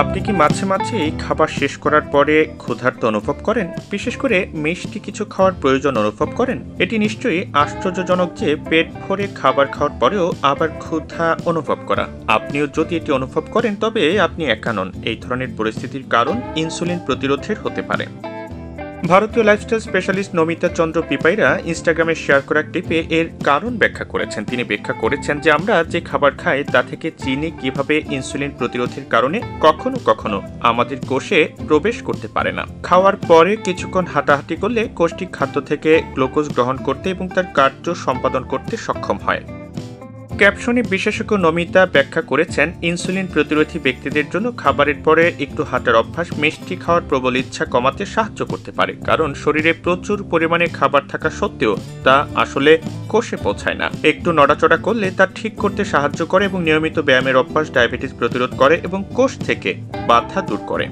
আপনি কি মাঝে মাঝে এই খাবার শেষ করার পরে ক্ষুধার্ত অনুভব করেন? বিশেষ করে মিষ্টি কিছু খাওয়ার প্রয়োজন অনুভব করেন? এটি নিশ্চয়ই আশ্চর্যজনক যে পেট ভরে খাবার খাওয়ার পরেও আবার ক্ষুধা অনুভব করা। আপনিও যদি এটি অনুভব করেন তবে আপনি একা নন। এই ধরনের পরিস্থিতির কারণ ইনসুলিন প্রতিরোধের হতে পারে। ভারতীয় লাইফস্টাইল স্পেশালিস্ট নমিতা চন্দ্র পিপাইরা ইনস্টাগ্রামে শেয়ার করা ক্লিপে এর কারণ ব্যাখ্যা করেছেন। তিনি ব্যাখ্যা করেছেন যে আমরা যে খাবার খাই তা থেকে চিনি কিভাবে ইনসুলিন প্রতিরোধের কারণে কখনো কখনো আমাদের কোষে প্রবেশ করতে পারে না। খাওয়ার পরে কিছুক্ষণ হাঁটাহাঁটি করলে কোষটি খাদ্য থেকে গ্লুকোজ গ্রহণ করতে এবং তার কার্য সম্পাদন করতে সক্ষম হয়। ক্যাপশনে বিশেষজ্ঞ নমিতা ব্যাখ্যা করেছেন, ইনসুলিন প্রতিরোধী ব্যক্তিদের জন্য খাবারের পরে একটু হাঁটার অভ্যাস মিষ্টি খাওয়ার প্রবল ইচ্ছা কমাতে সাহায্য করতে পারে, কারণ শরীরে প্রচুর পরিমাণে খাবার থাকা সত্ত্বেও তা আসলে কোষে পৌঁছায় না। একটু নড়াচড়া করলে তা ঠিক করতে সাহায্য করে এবং নিয়মিত ব্যায়ামের অভ্যাস ডায়াবেটিস প্রতিরোধ করে এবং কোষ থেকে বাধা দূর করে।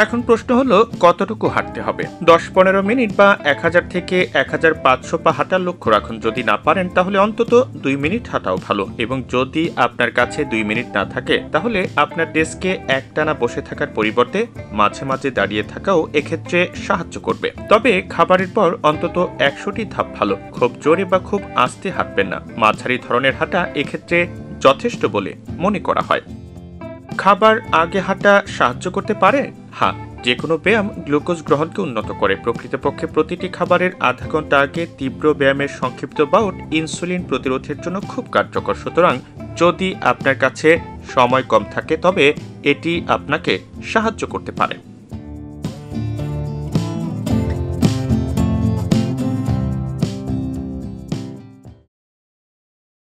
এখন প্রশ্ন হলো, কতটুকু হাঁটতে হবে? 10-15 মিনিট বা 1000 থেকে 1500 পা হাঁটার লক্ষ্য রাখুন। যদি না পারেন তাহলে অন্তত 2 মিনিট হাঁটাও ভালো, এবং যদি আপনার কাছে 2 মিনিট না থাকে তাহলে আপনার ডেস্কে একটানা বসে থাকার পরিবর্তে মাঝে মাঝে দাঁড়িয়ে থাকাও এক্ষেত্রে সাহায্য করবে। তবে খাবারের পর অন্তত 100টি ধাপ ভালো, খুব জোরে বা খুব আস্তে হাঁটবেন না। মাঝারি ধরনের হাঁটা এক্ষেত্রে যথেষ্ট বলে মনে করা হয়। খাবার আগে হাঁটা সাহায্য করতে পারে? হ্যাঁ, যে কোনো ব্যায়াম গ্লুকোজ গ্রহণকে উন্নত করে। প্রকৃতপক্ষে প্রতিটি খাবারের আধা ঘন্টা আগে তীব্র ব্যায়ামের সংক্ষিপ্ত বাউট ইনসুলিন প্রতিরোধের জন্য খুব কার্যকর। সুতরাং যদি আপনার কাছে সময় কম থাকে তবে এটি আপনাকে সাহায্য করতে পারে।